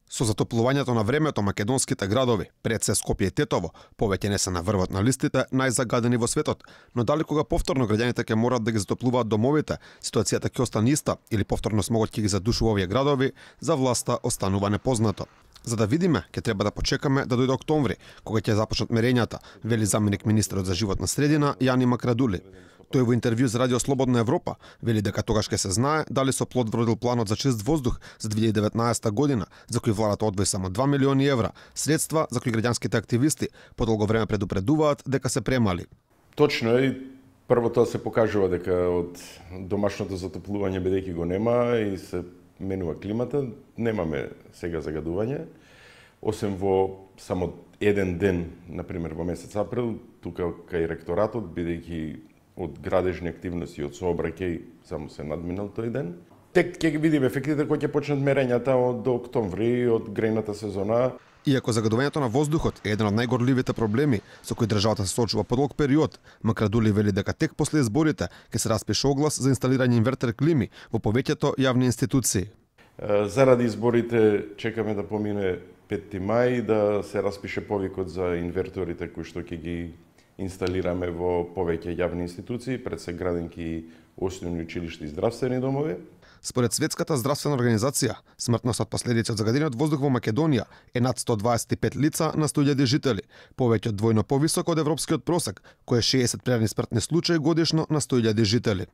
Со затоплувањето на времето македонските градови, пред се Скопје и Тетово, повеќе не се наврват на листите најзагадени во светот, но дали кога повторно граѓаните ќе морат да ги затоплуваат домовите, ситуацијата ќе остане иста или повторно смогот ќе ги задушува овие градови, за власта останува непознато. За да видиме, ќе треба да почекаме да дојде октомври, кога ќе започнат мерењата, вели заменик министерот за животна средина Јани Макрадули. Тој во интервју за Радио Слободна Европа вели дека тогаш ќе се знае дали со плод вродил планот за чист воздух за 2019 година, за кој владата одвои само 2 милиони евра, средства за кои граѓанските активисти подолго време предупредуваат дека се премали. Точно е, прво тоа се покажува дека од домашното затоплување бидејќи го нема и се менува климата, немаме сега загадување, освен во само еден ден, например во месец април, тука кај ректоратот, бидејќи од градежни активности, од сообраќај, само се надминал тој ден. Тек ќе ги видиме ефектите кои ќе почнат мерењата од октомври, од грејната сезона. Иако загадувањето на воздухот е еден од најгорливите проблеми со кои државата се соочува подолг период, Макрадули вели дека тек после изборите ќе се распише оглас за инсталирање инвертер клими во повеќето јавни институции. Заради изборите чекаме да помине 5 мај да се распише повикот за инверторите кои што ќе ги инсталираме во повеќе јавни институции, пред се градинки, основни училишта и здравствени домови. Според Светската здравствена организација, смртност од последици од загаdeниот воздух во Македонија е над 125 лица на 100.000 жители, повеќе од двојно повисок од европскиот просек, кој е 60 прерани смртни случаи годишно на 100.000 жители.